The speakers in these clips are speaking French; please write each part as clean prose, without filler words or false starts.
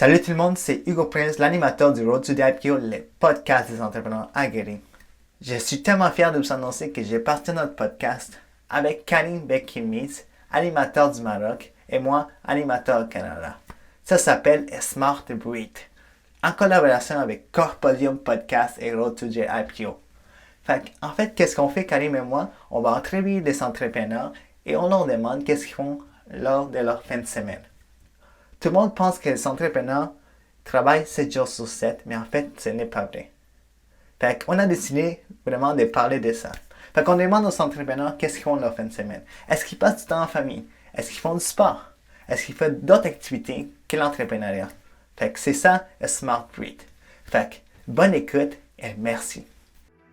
Salut tout le monde, c'est Hugo Prince, l'animateur du Road to the IPO, le podcast des entrepreneurs aguerris. Je suis tellement fier de vous annoncer que j'ai parti notre podcast avec Karim Bekimit, animateur du Maroc, et moi, animateur au Canada. Ça s'appelle Smart Breed, en collaboration avec Corpodium Podcast et Road to the IPO. En fait, qu'est-ce qu'on fait, Karim et moi? On va entrevue des entrepreneurs et on leur demande qu'est-ce qu'ils font lors de leur fin de semaine. Tout le monde pense que les entrepreneurs travaillent 7 jours sur 7, mais en fait, ce n'est pas vrai. On a décidé vraiment de parler de ça. On demande aux entrepreneurs qu'est-ce qu'ils font leur fin de semaine. Est-ce qu'ils passent du temps en famille? Est-ce qu'ils font du sport? Est-ce qu'ils font d'autres activités que l'entrepreneuriat? C'est ça, le Smart Breed. Bonne écoute et merci.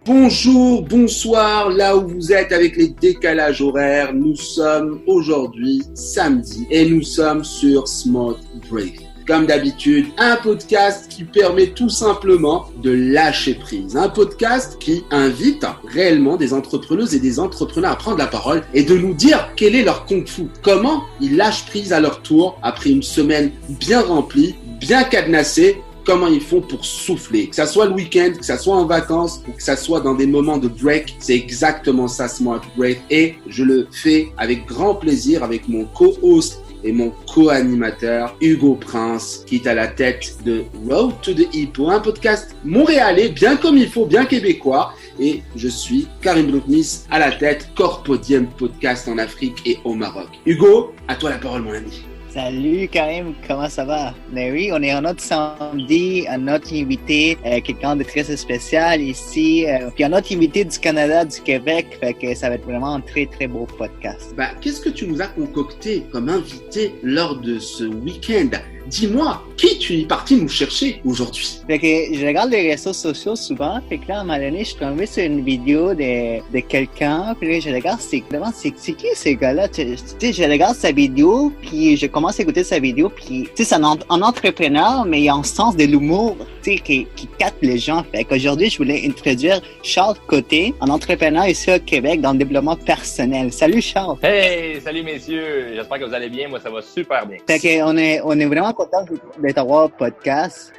Bonjour, bonsoir, là où vous êtes avec les décalages horaires, nous sommes aujourd'hui samedi et nous sommes sur Smart Breed. Comme d'habitude, un podcast qui permet tout simplement de lâcher prise. Un podcast qui invite réellement des entrepreneuses et des entrepreneurs à prendre la parole et de nous dire quel est leur kung-fu. Comment ils lâchent prise à leur tour après une semaine bien remplie, bien cadenassée. Comment ils font pour souffler, que ça soit le week-end, que ça soit en vacances ou que ça soit dans des moments de break. C'est exactement ça, Smart Break. Et je le fais avec grand plaisir avec mon co-host et mon co-animateur Hugo Prince, qui est à la tête de Road to the IPO, un podcast montréalais, bien comme il faut, bien québécois. Et je suis Karim Brooknis à la tête Corpodium Podcast en Afrique et au Maroc. Hugo, à toi la parole, mon ami. Salut Karim, comment ça va? Mais oui, on est en notre samedi, un autre invité, quelqu'un de très spécial ici, puis un autre invité du Canada, du Québec, ça va être vraiment un très très beau podcast. Qu'est-ce que tu nous as concocté comme invité lors de ce week-end? Dis-moi, qui tu es parti nous chercher aujourd'hui? Je regarde les réseaux sociaux souvent, là, à un moment donné, je suis tombé sur une vidéo de quelqu'un, puis là, je regarde, c'est qui ce gars-là? Je regarde sa vidéo, puis je commence à écouter sa vidéo, puis c'est un entrepreneur, mais il a un sens de l'humour, qui capte les gens. Aujourd'hui, je voulais introduire Charles Côté, un entrepreneur ici au Québec dans le développement personnel. Salut Charles! Hey! Salut messieurs! J'espère que vous allez bien. Moi, ça va super bien. On est vraiment content de t'avoir au podcast.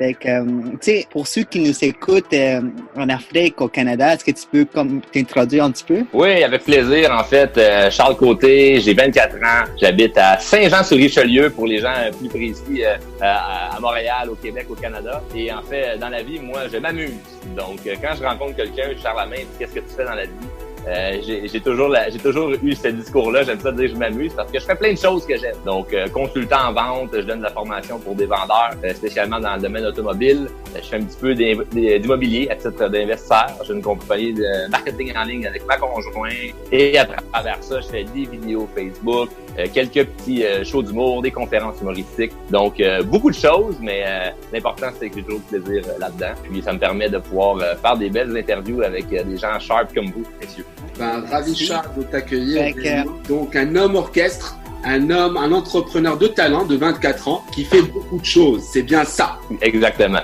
Pour ceux qui nous écoutent en Afrique, au Canada, est-ce que tu peux t'introduire un petit peu? Oui, avec plaisir. En fait, Charles Côté, j'ai 24 ans. J'habite à Saint-Jean-sur-Richelieu, pour les gens plus précis, à Montréal, au Québec, au Canada. Et en fait, dans la vie, moi, je m'amuse. Donc, quand je rencontre quelqu'un, je serre la main, qu'est-ce que tu fais dans la vie? J'ai toujours eu ce discours-là. J'aime ça dire que je m'amuse parce que je fais plein de choses que j'aime. Donc, consultant en vente, je donne de la formation pour des vendeurs, spécialement dans le domaine automobile. Je fais un petit peu d'immobilier à titre d'investisseur. J'ai une compagnie de marketing en ligne avec ma conjointe. Et à travers ça, je fais des vidéos Facebook, quelques petits shows d'humour, des conférences humoristiques. Donc, beaucoup de choses, mais l'important, c'est que j'ai toujours du plaisir là-dedans. Puis, ça me permet de pouvoir faire des belles interviews avec des gens sharp comme vous, messieurs. Ravi Charles de t'accueillir. Donc un homme orchestre, un entrepreneur de talent de 24 ans qui fait beaucoup de choses. C'est bien ça. Exactement.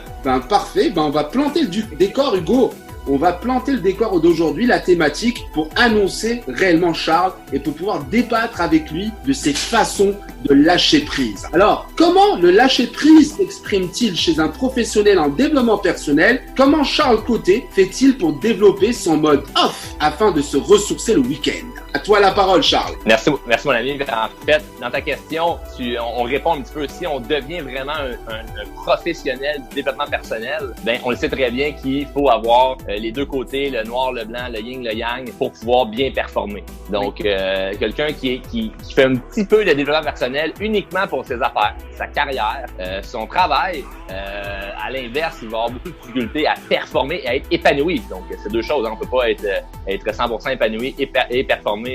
Parfait. On va planter le décor, Hugo. On va planter le décor d'aujourd'hui, la thématique, pour annoncer réellement Charles et pour pouvoir débattre avec lui de ses façons de lâcher prise. Alors, comment le lâcher prise s'exprime-t-il chez un professionnel en développement personnel? Comment Charles Côté fait-il pour développer son mode off afin de se ressourcer le week-end? À toi la parole, Charles. Merci mon ami. En fait, dans ta question, on répond un petit peu. Si on devient vraiment un professionnel du développement personnel, on le sait très bien qu'il faut avoir les deux côtés, le noir, le blanc, le yin, le yang, pour pouvoir bien performer. Donc, quelqu'un qui fait un petit peu de développement personnel uniquement pour ses affaires, sa carrière, son travail, à l'inverse, il va avoir beaucoup de difficultés à performer et à être épanoui. Donc, c'est deux choses. On peut pas être 100% épanoui et performer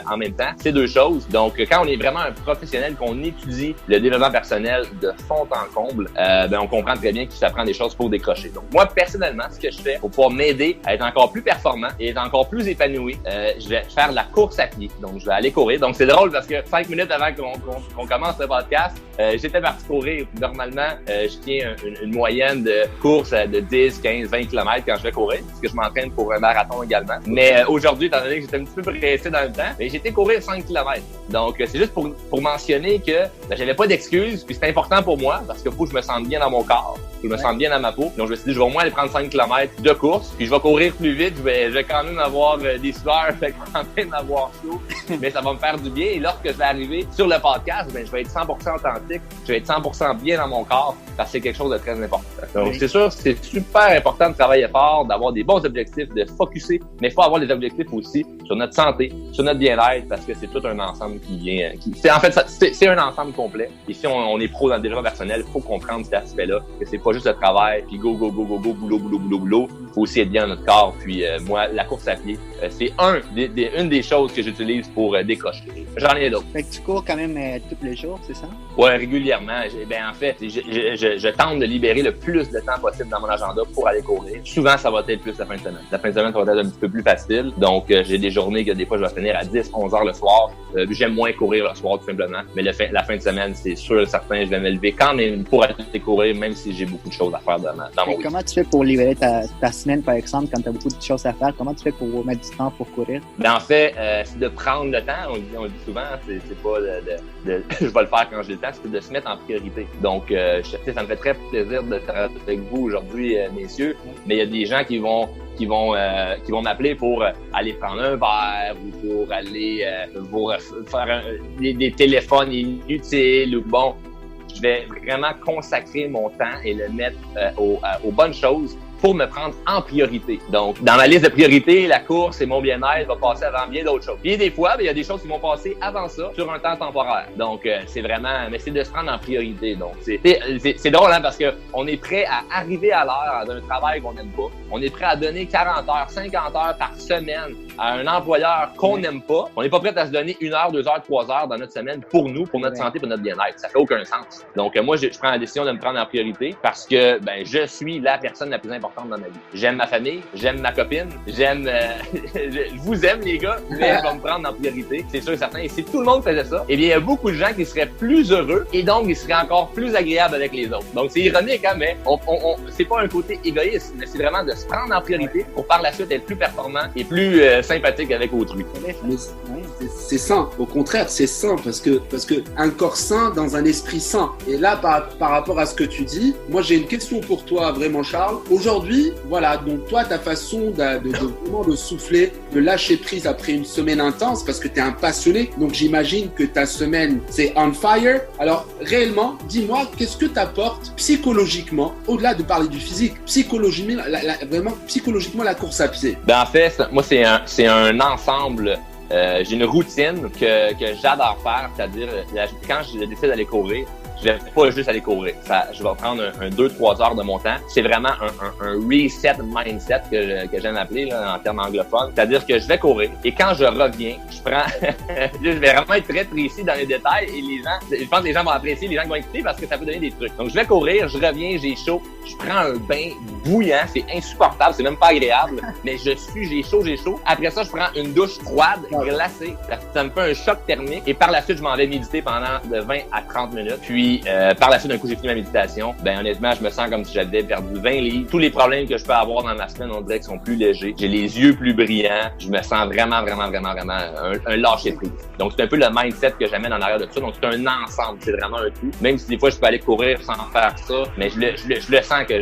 en même temps. C'est deux choses. Donc, quand on est vraiment un professionnel, qu'on étudie le développement personnel de fond en comble, on comprend très bien que ça prend des choses pour décrocher. Donc, moi, personnellement, ce que je fais pour pouvoir m'aider à être encore plus performant et être encore plus épanoui, je vais faire de la course à pied. Donc, je vais aller courir. Donc, c'est drôle parce que 5 minutes avant qu'on qu'on commence le podcast, j'étais parti courir. Normalement, je tiens une moyenne de course de 10, 15, 20 km quand je vais courir, parce que je m'entraîne pour un marathon également. Mais aujourd'hui, étant donné que j'étais un petit peu pressé dans le temps, mais j'ai été courir 5 km. Donc, c'est juste pour mentionner que j'avais pas d'excuses, puis c'est important pour moi, parce que faut que je me sente bien dans mon corps, que je me sente bien dans ma peau. Donc, je me suis dit, je vais au moins aller prendre 5 km de course, puis je vais courir plus vite, je vais quand même avoir des sueurs, je vais quand même avoir chaud, mais ça va me faire du bien. Et lorsque je vais arriver sur le podcast, je vais être 100% authentique, je vais être 100% bien dans mon corps, parce que c'est quelque chose de très important. Donc, c'est sûr, c'est super important de travailler fort, d'avoir des bons objectifs, de focusser, mais il faut avoir des objectifs aussi sur notre santé, sur notre bien-être, parce que c'est tout un ensemble qui vient, c'est un ensemble complet. Et si on est pro dans le développement personnel, il faut comprendre cet aspect-là, que c'est pas juste le travail, puis go, boulot. Il faut aussi être bien dans notre corps. Puis moi, la course à pied, c'est une des choses que j'utilise pour décrocher. J'en ai d'autres. Fait que tu cours quand même tous les jours, c'est ça? Ouais, régulièrement. En fait, je tente de libérer le plus de temps possible dans mon agenda pour aller courir. Souvent, ça va être plus la fin de semaine. La fin de semaine, ça va être un petit peu plus facile. Donc, j'ai des journées que des fois, je vais finir à 10, 11 heures le soir. J'aime moins courir le soir, tout simplement. Mais la fin de semaine, c'est sûr et certain, je vais me lever quand même pour aller courir, même si j'ai beaucoup de choses à faire dans mon week-end. Comment tu fais pour libérer ta semaine, par exemple, quand tu as beaucoup de choses à faire? Comment tu fais pour mettre du temps pour courir? En fait, c'est de prendre le temps. On le dit souvent, c'est pas je vais le faire quand j'ai le temps, c'est de se mettre en priorité. Donc, ça me fait très plaisir de faire avec vous aujourd'hui, messieurs, mais il y a des gens qui vont m'appeler pour aller prendre un verre ou pour aller faire des téléphones inutiles ou bon. Je vais vraiment consacrer mon temps et le mettre aux bonnes choses pour me prendre en priorité. Donc, dans ma liste de priorités, la course et mon bien-être va passer avant bien d'autres choses. Puis des fois, il y a des choses qui vont passer avant ça sur un temps temporaire. Donc, c'est de se prendre en priorité. Donc, c'est drôle, hein, parce que on est prêt à arriver à l'heure d'un travail qu'on n'aime pas. On est prêt à donner 40 heures, 50 heures par semaine à un employeur qu'on n'aime pas. On n'est pas prêt à se donner 1 heure, 2 heures, 3 heures dans notre semaine pour nous, pour notre santé, pour notre bien-être. Ça fait aucun sens. Donc, moi, je prends la décision de me prendre en priorité parce que, je suis la personne la plus importante dans ma vie. J'aime ma famille, j'aime ma copine, je vous aime les gars, mais je vais me prendre en priorité, c'est sûr et certain. Et si tout le monde faisait ça, eh bien, il y a beaucoup de gens qui seraient plus heureux et donc ils seraient encore plus agréables avec les autres. Donc c'est ironique, hein, mais c'est pas un côté égoïste, mais c'est vraiment de se prendre en priorité pour par la suite être plus performant et plus sympathique avec autrui. Mais c'est sain, au contraire, c'est sain parce que un corps sain dans un esprit sain. Et là, par rapport à ce que tu dis, moi j'ai une question pour toi, vraiment Charles. Aujourd'hui, voilà, donc toi, ta façon vraiment de souffler, de lâcher prise après une semaine intense, parce que tu es un passionné, donc j'imagine que ta semaine, c'est on fire. Alors, réellement, dis-moi, qu'est-ce que t'apporte psychologiquement, au-delà de parler du physique, psychologiquement, vraiment, psychologiquement, la course à pied? En fait, moi, c'est un ensemble. J'ai une routine que j'adore faire, c'est-à-dire quand je décide d'aller courir, je vais pas juste aller courir. Je vais prendre un 2-3 heures de mon temps. C'est vraiment un reset mindset que j'aime appeler là, en termes anglophones. C'est-à-dire que je vais courir et quand je reviens, je prends... je vais vraiment être très précis dans les détails et je pense que les gens vont apprécier, les gens qui vont écouter parce que ça peut donner des trucs. Donc je vais courir, je reviens, j'ai chaud, je prends un bain bouillant, c'est insupportable, c'est même pas agréable, mais j'ai chaud. Après ça, je prends une douche froide, glacée. Ça me fait un choc thermique et par la suite, je m'en vais méditer pendant de 20 à 30 minutes. Puis par la suite, d'un coup, j'ai fini ma méditation. Honnêtement, je me sens comme si j'avais perdu 20 livres. Tous les problèmes que je peux avoir dans ma semaine, on dirait qu'ils sont plus légers. J'ai les yeux plus brillants. Je me sens vraiment un lâcher prise. Donc, c'est un peu le mindset que j'amène en arrière de ça. Donc, c'est un ensemble. C'est vraiment un tout. Même si des fois, je peux aller courir sans faire ça, mais je le sens que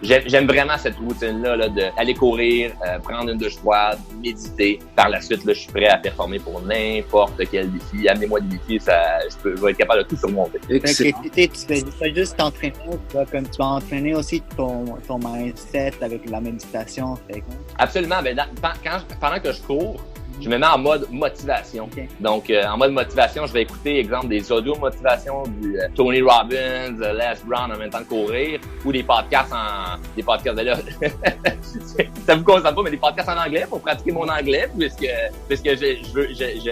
j'aime vraiment cette routine-là là, d'aller courir, prendre une douche froide, méditer. Par la suite, là, je suis prêt à performer pour n'importe quel défi. Amenez-moi des défis, je vais être capable de tout surmonter. Tu fais juste t'entraîner, comme tu vas entraîner aussi ton mindset avec la méditation. Absolument. Pendant que je cours, je me mets en mode motivation. Okay. Donc, en mode motivation, je vais écouter, exemple, des audios de motivation du Tony Robbins, Les Brown en même temps de courir, ou des podcasts de là. Ça vous concerne pas, mais des podcasts en anglais pour pratiquer mon anglais, puisque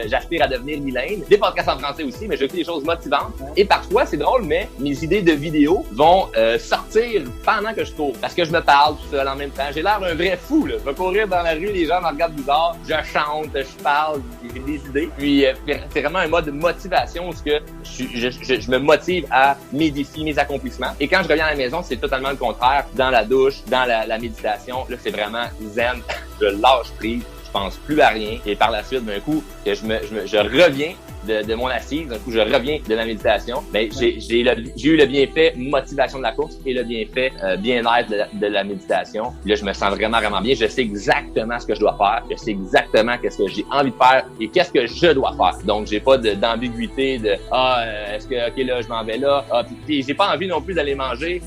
j'aspire à devenir bilingue. Des podcasts en français aussi, mais j'écoute des choses motivantes. Et parfois, c'est drôle, mais mes idées de vidéos vont sortir pendant que je cours. Parce que je me parle tout seul en même temps. J'ai l'air d'un vrai fou, là. Je vais courir dans la rue, les gens me regardent bizarre, je chante, je parle, j'ai des idées. Puis c'est vraiment un mode de motivation où je me motive à mes défis, mes accomplissements. Et quand je reviens à la maison, c'est totalement le contraire. Dans la douche, dans la méditation, là, c'est vraiment zen. Je lâche prise. Je pense plus à rien. Et par la suite, d'un coup, que je reviens de mon assise, d'un coup, je reviens de ma méditation. Ben, j'ai eu le bienfait motivation de la course et le bienfait bien-être de la méditation. Puis là, je me sens vraiment, vraiment bien. Je sais exactement ce que je dois faire. Je sais exactement qu'est-ce que j'ai envie de faire et qu'est-ce que je dois faire. Donc, j'ai pas d'ambiguïté de est-ce que ok là, je m'en vais là. Puis j'ai pas envie non plus d'aller manger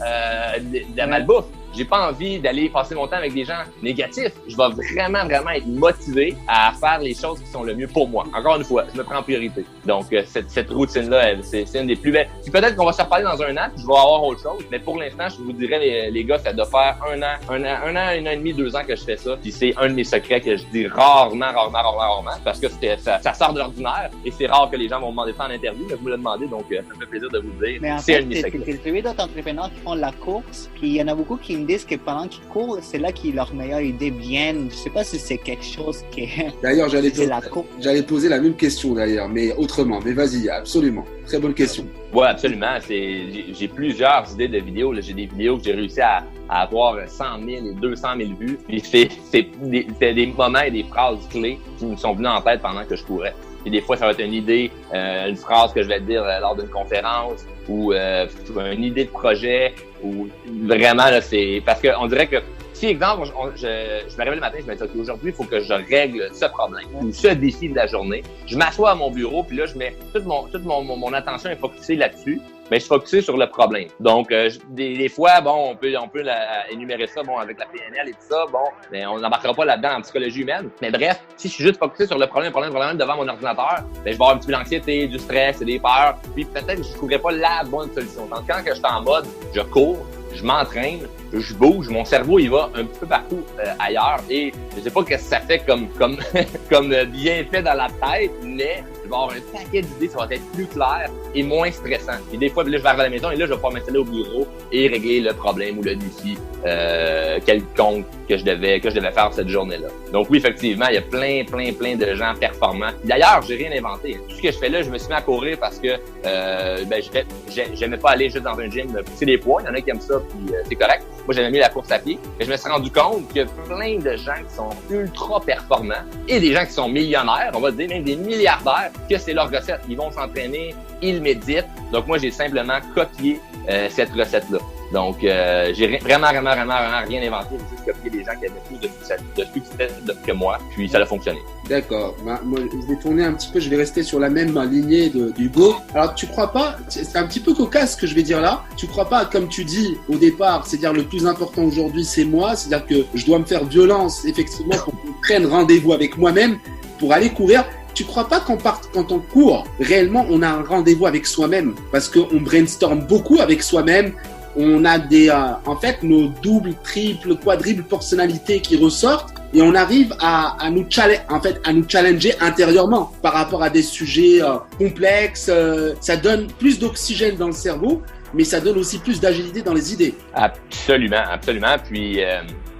de la malbouffe. J'ai pas envie d'aller passer mon temps avec des gens négatifs. Je vais vraiment, vraiment être motivé à faire les choses qui sont le mieux pour moi. Encore une fois, je me prends en priorité. Donc, cette routine-là, c'est une des plus belles. Puis peut-être qu'on va se reparler dans un an, puis je vais avoir autre chose. Mais pour l'instant, je vous dirais, les gars, ça doit faire un an et demi, 2 ans que je fais ça. Puis c'est un de mes secrets que je dis rarement, parce que ça sort de l'ordinaire. Et c'est rare que les gens vont me demander ça en interview, mais vous me le demandez, donc ça me fait plaisir de vous le dire. Mais en c'est fait, un de mes secrets. j'ai vu d'autres entrepreneurs qui font de la course, puis il y en a beaucoup qui me disent que pendant qu'ils courent, c'est là que leurs meilleures idées viennent. Je sais pas si c'est quelque chose qui est... D'ailleurs, j'allais poser la même question d'ailleurs, mais autrement. Mais vas-y, absolument. Très bonne question. Ouais, absolument. J'ai plusieurs idées de vidéos. Là. J'ai des vidéos que j'ai réussi à avoir 100 000 et 200 000 vues. Puis c'est des moments et des phrases clés qui me sont venues en tête pendant que je courais. Et des fois, ça va être une idée, une phrase que je vais dire lors d'une conférence ou une idée de projet ou vraiment, là, c'est parce qu'on dirait que si, exemple, je me réveille le matin, je me dis, OK, aujourd'hui, il faut que je règle ce problème ou ce défi de la journée. Je m'assois à mon bureau, puis là, je mets toute mon attention est focusée là-dessus. Mais je suis focusé sur le problème. Donc, des fois, bon, on peut énumérer ça, bon, avec la PNL et tout ça, bon, mais on n'embarquera pas là-dedans en psychologie humaine. Mais bref, si je suis juste focusé sur le problème devant mon ordinateur, ben, je vais avoir un petit peu d'anxiété, du stress et des peurs. Puis peut-être que je ne trouverai pas la bonne solution. Donc, quand je suis en mode, je cours, je m'entraîne, je bouge, mon cerveau, il va un petit peu partout ailleurs. Et je sais pas ce que ça fait comme bien fait dans la tête, mais je vais avoir un paquet d'idées, ça va être plus clair et moins stressant. Et des fois, là, je vais arriver à la maison et là, je vais pouvoir m'installer au bureau et régler le problème ou le défi quelconque que je devais faire cette journée-là. Donc oui, effectivement, il y a plein de gens performants. D'ailleurs, j'ai rien inventé. Tout ce que je fais là, je me suis mis à courir parce que j'aimais pas aller juste dans un gym pousser des poids. Il y en a qui aiment ça, puis c'est correct. Moi, j'aimais mieux la course à pied. Mais je me suis rendu compte qu'il y a plein de gens qui sont ultra performants et des gens qui sont millionnaires, on va dire même des milliardaires, que c'est leur recette. Ils vont s'entraîner, ils méditent. Donc moi, j'ai simplement copié cette recette-là. Donc, j'ai vraiment rien inventé. J'ai juste copié des gens qui avaient plus de succès que moi, puis ça a fonctionné. D'accord. Bah, moi, je vais tourner un petit peu, je vais rester sur la même lignée d'Hugo. Alors, tu crois pas, c'est un petit peu cocasse ce que je vais dire là, tu crois pas, comme tu dis au départ, c'est-à-dire le plus important aujourd'hui, c'est moi, c'est-à-dire que je dois me faire violence, effectivement, pour qu'on prenne rendez-vous avec moi-même pour aller courir. Tu crois pas quand on court, réellement, on a un rendez-vous avec soi-même parce qu'on brainstorm beaucoup avec soi-même. On a en fait, nos doubles, triples, quadruples personnalités qui ressortent et on arrive à nous challenger intérieurement par rapport à des sujets complexes. Ça donne plus d'oxygène dans le cerveau, mais ça donne aussi plus d'agilité dans les idées. Absolument. Puis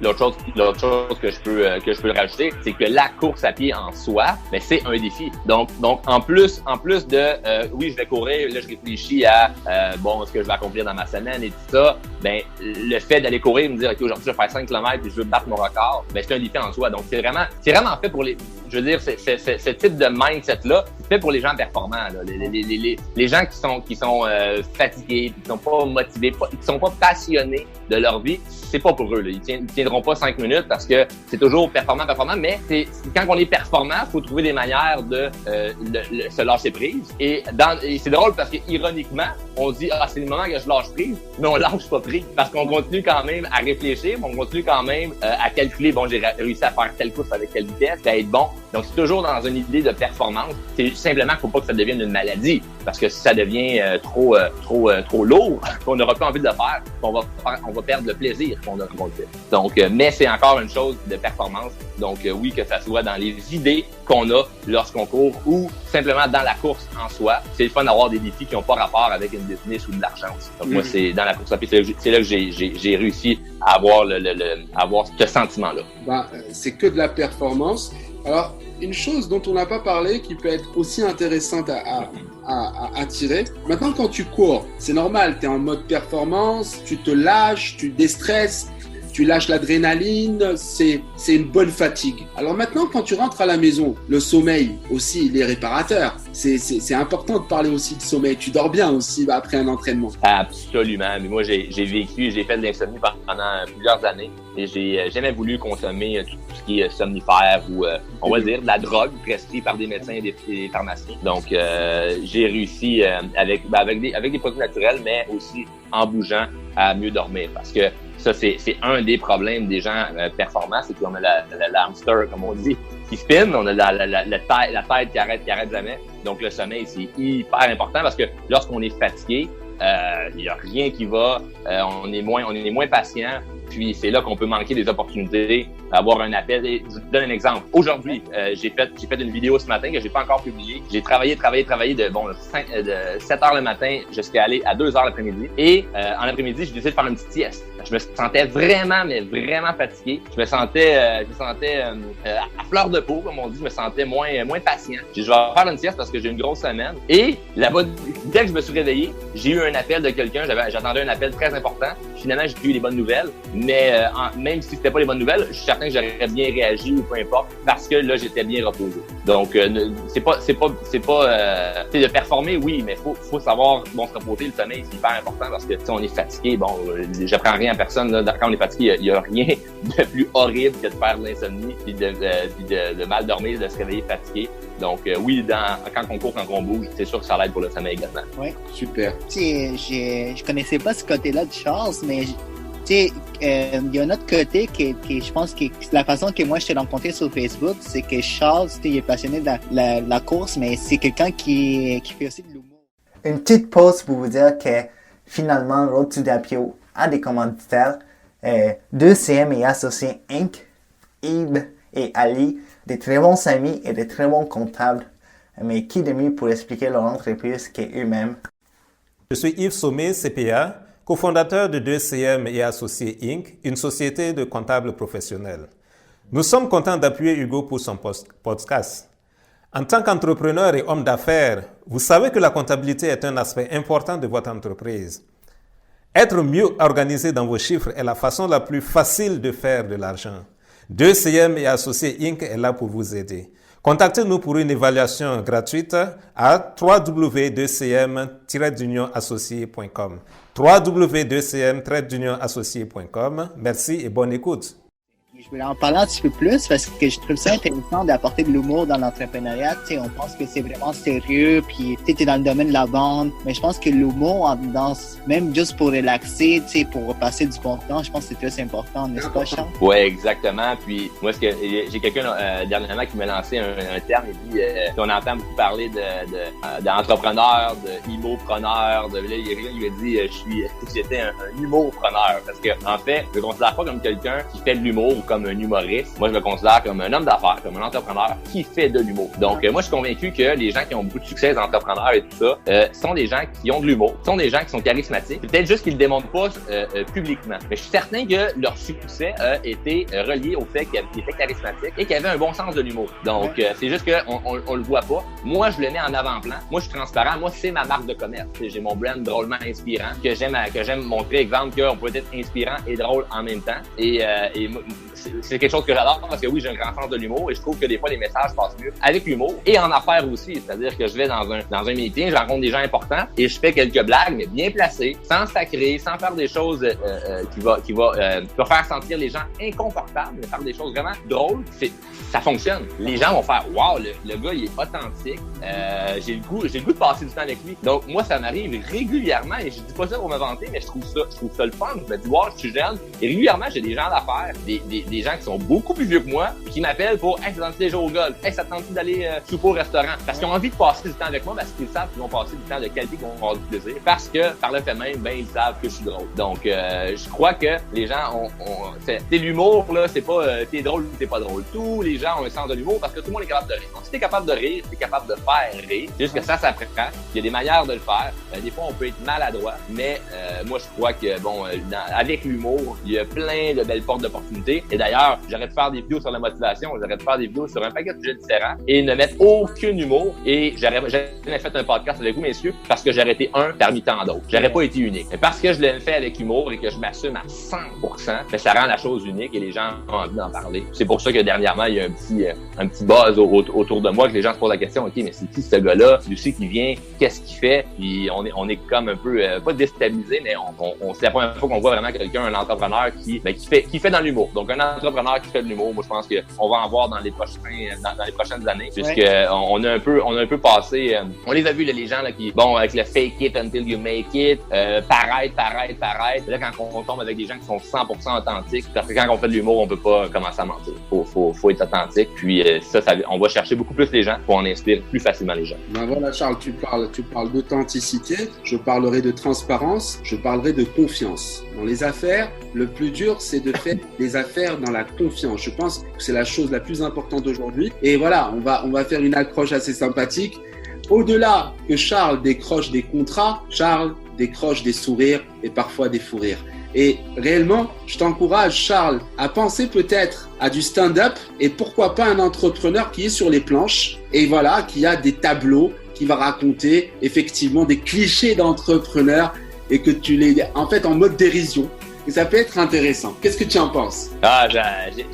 l'autre chose que je peux rajouter, c'est que la course à pied en soi, mais c'est un défi. Donc en plus de oui, je vais courir, là je réfléchis à ce que je vais accomplir dans ma semaine et tout ça, ben le fait d'aller courir, me dire OK, aujourd'hui je vais faire 5 km et je veux battre mon record, ben c'est un défi en soi. Donc c'est vraiment fait pour ce type de mindset là, c'est fait pour les gens performants là, les gens qui sont fatigués, qui sont pas motivés, qui sont pas passionnés de leur vie, c'est pas pour eux là. Ils tiendront pas 5 minutes parce que c'est toujours performant, mais quand on est performant, faut trouver des manières de se lâcher prise. Et c'est drôle parce que ironiquement, on dit c'est le moment que je lâche prise, mais on lâche pas prise parce qu'on continue quand même à réfléchir, on continue quand même à calculer. Bon, j'ai réussi à faire telle course avec telle vitesse, ça va être bon. Donc c'est toujours dans une idée de performance. C'est simplement qu'il faut pas que ça devienne une maladie parce que si ça devient trop lourd, qu'on n'aura pas envie de le faire, on va perdre le plaisir qu'on le fait. Donc, mais c'est encore une chose de performance. Donc, oui, que ça soit dans les idées qu'on a lorsqu'on court ou simplement dans la course en soi. C'est le fun d'avoir des défis qui n'ont pas rapport avec une business ou de l'argent aussi. Donc, moi, c'est dans la course à pied, c'est là que j'ai réussi à avoir avoir ce sentiment-là. C'est que de la performance. Alors, une chose dont on n'a pas parlé qui peut être aussi intéressante à tirer. Maintenant, quand tu cours, c'est normal, tu es en mode performance, tu te lâches, tu déstresses, tu lâches l'adrénaline, c'est une bonne fatigue. Alors maintenant, quand tu rentres à la maison, le sommeil aussi, il est réparateur. C'est important de parler aussi de sommeil. Tu dors bien aussi après un entraînement. Absolument. Mais moi, j'ai fait de l'insomnie pendant plusieurs années et j'ai jamais voulu consommer tout ce qui est somnifère ou, on va dire, de la drogue prescrite par des médecins et des pharmaciens. Donc, j'ai réussi avec des produits naturels, mais aussi en bougeant à mieux dormir parce que ça, c'est un des problèmes des gens performants, c'est qu'on a la hamster, comme on dit, qui spin, on a la tête qui arrête jamais. Donc, le sommeil, c'est hyper important parce que lorsqu'on est fatigué, il y a rien qui va, on est moins patient, puis c'est là qu'on peut manquer des opportunités, avoir un appel. Et je vous donne un exemple. Aujourd'hui, j'ai fait une vidéo ce matin que j'ai pas encore publiée. J'ai travaillé de 7 heures le matin jusqu'à aller à 2 heures l'après-midi. Et en après-midi, j'ai décidé de faire une petite sieste. Je me sentais vraiment fatigué. Je me sentais à fleur de peau, comme on dit. Je me sentais moins patient. Je vais faire une sieste parce que j'ai une grosse semaine. Et là-bas, dès que je me suis réveillé, j'ai eu un appel de quelqu'un. J'attendais un appel très important. Finalement, j'ai eu les bonnes nouvelles. Mais même si c'était pas les bonnes nouvelles, je suis certain que j'aurais bien réagi ou peu importe parce que là, j'étais bien reposé. Donc, c'est pas de performer, oui, mais faut savoir se reposer. Le sommeil, c'est hyper important parce que si on est fatigué, j'apprends rien à personne. Là, quand on est fatigué, il y a rien de plus horrible que de faire de l'insomnie puis de mal dormir, de se réveiller fatigué. Donc, oui, quand on court, quand on bouge, c'est sûr que ça l'aide pour le sommeil également. Oui. Super. Je connaissais pas ce côté-là de Charles, mais il y a un autre côté qui je pense que la façon que moi je t'ai rencontré sur Facebook, c'est que Charles, il est passionné de la course, mais c'est quelqu'un qui fait aussi de l'humour. Une petite pause pour vous dire que finalement, Road to Dapio a des commanditaires. 2CM et Associés Inc., Yves et Ali, des très bons amis et des très bons comptables. Mais qui de mieux pour expliquer leur entreprise qu'eux-mêmes? Je suis Yves Sommet, CPA, cofondateur de 2CM et Associés Inc., une société de comptables professionnels. Nous sommes contents d'appuyer Hugo pour son podcast. En tant qu'entrepreneur et homme d'affaires, vous savez que la comptabilité est un aspect important de votre entreprise. Être mieux organisé dans vos chiffres est la façon la plus facile de faire de l'argent. 2CM et Associés Inc. est là pour vous aider. Contactez-nous pour une évaluation gratuite à www.2cm-associé.com. www.2cm-associé.com. Merci et bonne écoute. Je voulais en parler un petit peu plus parce que je trouve ça intéressant d'apporter de l'humour dans l'entrepreneuriat. Tu sais, on pense que c'est vraiment sérieux, puis tu es dans le domaine de la vente, mais je pense que l'humour, même juste pour relaxer, tu sais, pour passer du bon temps, je pense que c'est très important, n'est-ce pas, Charles? Oui, exactement. Puis moi, j'ai quelqu'un dernièrement qui m'a lancé un terme, il dit on entend beaucoup parler d'entrepreneur, de immopreneur, là, il lui a dit j'étais un humourpreneur parce que en fait, je me considère pas comme quelqu'un qui fait de l'humour ou comme un humoriste. Moi, je me considère comme un homme d'affaires, comme un entrepreneur qui fait de l'humour. Donc, moi, je suis convaincu que les gens qui ont beaucoup de succès, les entrepreneurs et tout ça, sont des gens qui ont de l'humour, sont des gens qui sont charismatiques. C'est peut-être juste qu'ils le démontrent pas publiquement. Mais je suis certain que leur succès a été relié au fait qu'ils étaient charismatiques et qu'ils avaient un bon sens de l'humour. Donc, c'est juste qu'on le voit pas. Moi, je le mets en avant-plan. Moi, je suis transparent. Moi, c'est ma marque de commerce. J'ai mon brand drôlement inspirant que j'aime montrer, exemple, qu'on peut être inspirant et drôle en même temps. Et c'est quelque chose que j'adore parce que oui, j'ai un grand sens de l'humour et je trouve que des fois, les messages passent mieux avec l'humour et en affaires aussi. C'est-à-dire que je vais dans un meeting, je rencontre des gens importants et je fais quelques blagues, mais bien placées, sans sacrer, sans faire des choses qui va faire sentir les gens inconfortables, mais faire des choses vraiment drôles. Ça fonctionne. Les gens vont faire « Wow, le gars, il est authentique. J'ai le goût de passer du temps avec lui. » Donc, moi, ça m'arrive régulièrement et je dis pas ça pour me vanter, mais je trouve ça le fun. Je me dis « Wow, je suis jeune. » Et régulièrement, j'ai des gens d'affaires, des gens qui sont beaucoup plus vieux que moi, qui m'appellent pour « Hey, ça tente-tu déjà au golf? Hey, ça tente-tu d'aller souper au restaurant? » Parce qu'ils ont envie de passer du temps avec moi, parce qu'ils savent qu'ils vont passer du temps de qualité, qu'ils vont avoir du plaisir. Parce que, par le fait même, ils savent que je suis drôle. Donc, je crois que les gens c'est l'humour, là, c'est pas t'es drôle ou t'es pas drôle. Tous les gens ont un sens de l'humour parce que tout le monde est capable de rire. Donc, si t'es capable de rire, t'es capable de faire rire. C'est juste que ça s'apprend. Il y a des manières de le faire. Des fois, on peut être maladroit, mais moi, je crois que, avec l'humour, il y a plein de belles portes d'opportunités. Et d'ailleurs, j'aurais pu faire des vidéos sur la motivation, j'aurais pu faire des vidéos sur un paquet de sujets différents et ne mettre aucun humour. Et j'aurais jamais fait un podcast avec vous, messieurs, parce que j'aurais été un parmi tant d'autres. J'aurais pas été unique. Mais parce que je l'ai fait avec humour et que je m'assume à 100%, mais ça rend la chose unique et les gens ont envie d'en parler. C'est pour ça que dernièrement, il y a un petit buzz autour de moi, que les gens se posent la question, OK, mais c'est qui ce gars-là? D'où c'est qu'il vient? Qu'est-ce qu'il fait? Puis on est comme un peu, pas déstabilisé, mais c'est la première fois qu'on voit vraiment quelqu'un, un entrepreneur qui fait dans l'humour. Donc, un entrepreneur qui fait de l'humour, moi, je pense qu'on va en voir dans les prochaines années, puisqu'on a un peu passé, on les a vus, là, les gens, là, qui, bon, avec le fake it until you make it, paraître. Là, quand on tombe avec des gens qui sont 100% authentiques, parce que quand on fait de l'humour, on peut pas commencer à mentir. Faut être authentique. Puis, on va chercher beaucoup plus les gens pour en inspirer plus facilement les gens. Ben voilà, Charles, tu parles d'authenticité, je parlerai de transparence, je parlerai de confiance. Dans les affaires, le plus dur, c'est de faire des affaires dans la confiance. Je pense que c'est la chose la plus importante aujourd'hui. Et voilà, on va faire une accroche assez sympathique. Au-delà que Charles décroche des contrats, Charles décroche des sourires et parfois des fous rires. Et réellement, je t'encourage, Charles, à penser peut-être à du stand-up et pourquoi pas un entrepreneur qui est sur les planches et voilà, qui a des tableaux, qui va raconter effectivement des clichés d'entrepreneurs et que tu les, en fait, en mode dérision. Et ça peut être intéressant. Qu'est-ce que tu en penses? Ah,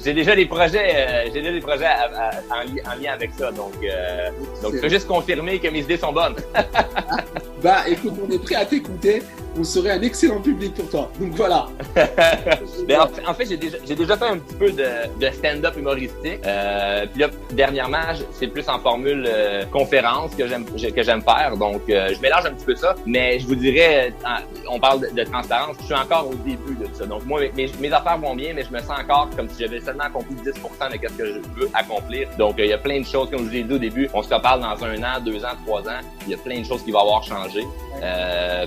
j'ai déjà des projets, en lien avec ça. Donc, je peux juste confirmer que mes idées sont bonnes. Bah, écoute, on est prêt à t'écouter. On serait un excellent public pour toi. Donc voilà. Mais en fait, j'ai déjà fait un petit peu de stand-up humoristique. Puis là, dernièrement, c'est plus en formule conférence que j'aime faire. Donc, je mélange un petit peu ça. Mais je vous dirais, on parle de transparence. Je suis encore au début de ça. Donc, moi, mes affaires vont bien, mais je me sens encore comme si j'avais seulement accompli 10% de ce que je veux accomplir. Donc, il y a plein de choses, comme je vous l'ai dit au début. On se reparle dans 1 an, 2 ans, 3 ans. Il y a plein de choses qui vont avoir changé.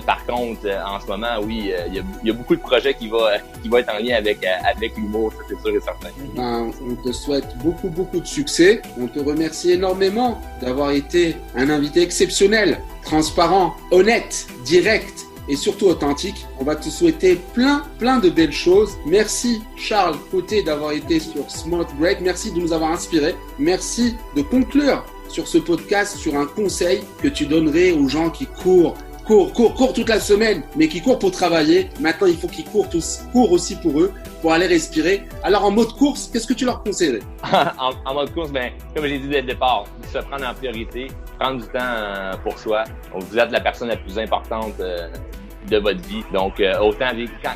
Par contre, en ce moment, oui, il y a beaucoup de projets qui vont être en lien avec l'humour, ça c'est sûr et certain. On te souhaite beaucoup de succès. On te remercie énormément d'avoir été un invité exceptionnel, transparent, honnête, direct et surtout authentique. On va te souhaiter plein de belles choses. Merci Charles Côté d'avoir été sur Smart Break. Merci de nous avoir inspirés. Merci de conclure sur ce podcast sur un conseil que tu donnerais aux gens qui courent toute la semaine, mais qui courent pour travailler. Maintenant, il faut qu'ils courent aussi pour eux, pour aller respirer. Alors, en mode course, qu'est-ce que tu leur conseillerais? en mode course, comme j'ai dit dès le départ, se prendre en priorité, prendre du temps pour soi. Donc, vous êtes la personne la plus importante de votre vie. Donc, autant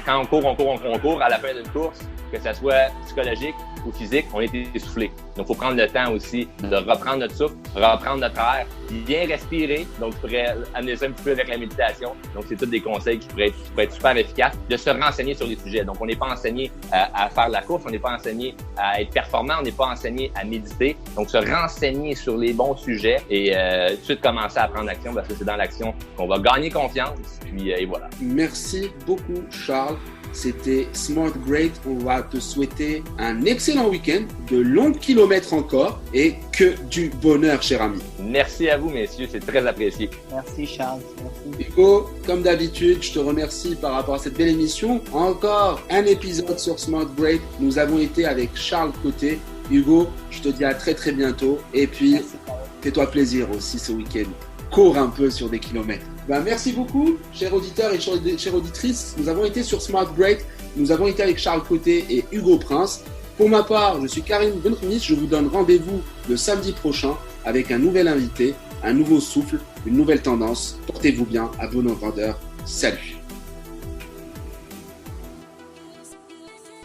quand on court à la fin d'une course, que ça soit psychologique ou physique, on est essoufflé. Donc, il faut prendre le temps aussi de reprendre notre souffle, reprendre notre air, bien respirer. Donc, tu pourrais amener ça un petit peu avec la méditation. Donc, c'est tous des conseils qui pourraient être super efficaces. De se renseigner sur les sujets. Donc, on n'est pas enseigné à faire de la course, on n'est pas enseigné à être performant, on n'est pas enseigné à méditer. Donc, se renseigner sur les bons sujets et tout de suite commencer à prendre action parce que c'est dans l'action qu'on va gagner confiance. Puis, et voilà. Merci beaucoup, Charles. C'était Smart Great. On va te souhaiter un excellent week-end, de longs kilomètres encore et que du bonheur, cher ami. Merci à vous, messieurs. C'est très apprécié. Merci, Charles. Merci. Hugo, comme d'habitude, je te remercie par rapport à cette belle émission. Encore un épisode sur Smart Great. Nous avons été avec Charles Côté. Hugo, je te dis à très bientôt. Et puis, fais-toi plaisir aussi ce week-end. Cours un peu sur des kilomètres. Merci beaucoup, chers auditeurs et chères auditrices. Nous avons été sur Smart Break. Nous avons été avec Charles Côté et Hugo Prince. Pour ma part, je suis Karim Benremis. Je vous donne rendez-vous le samedi prochain avec un nouvel invité, un nouveau souffle, une nouvelle tendance. Portez-vous bien, à bon entendeur. Salut.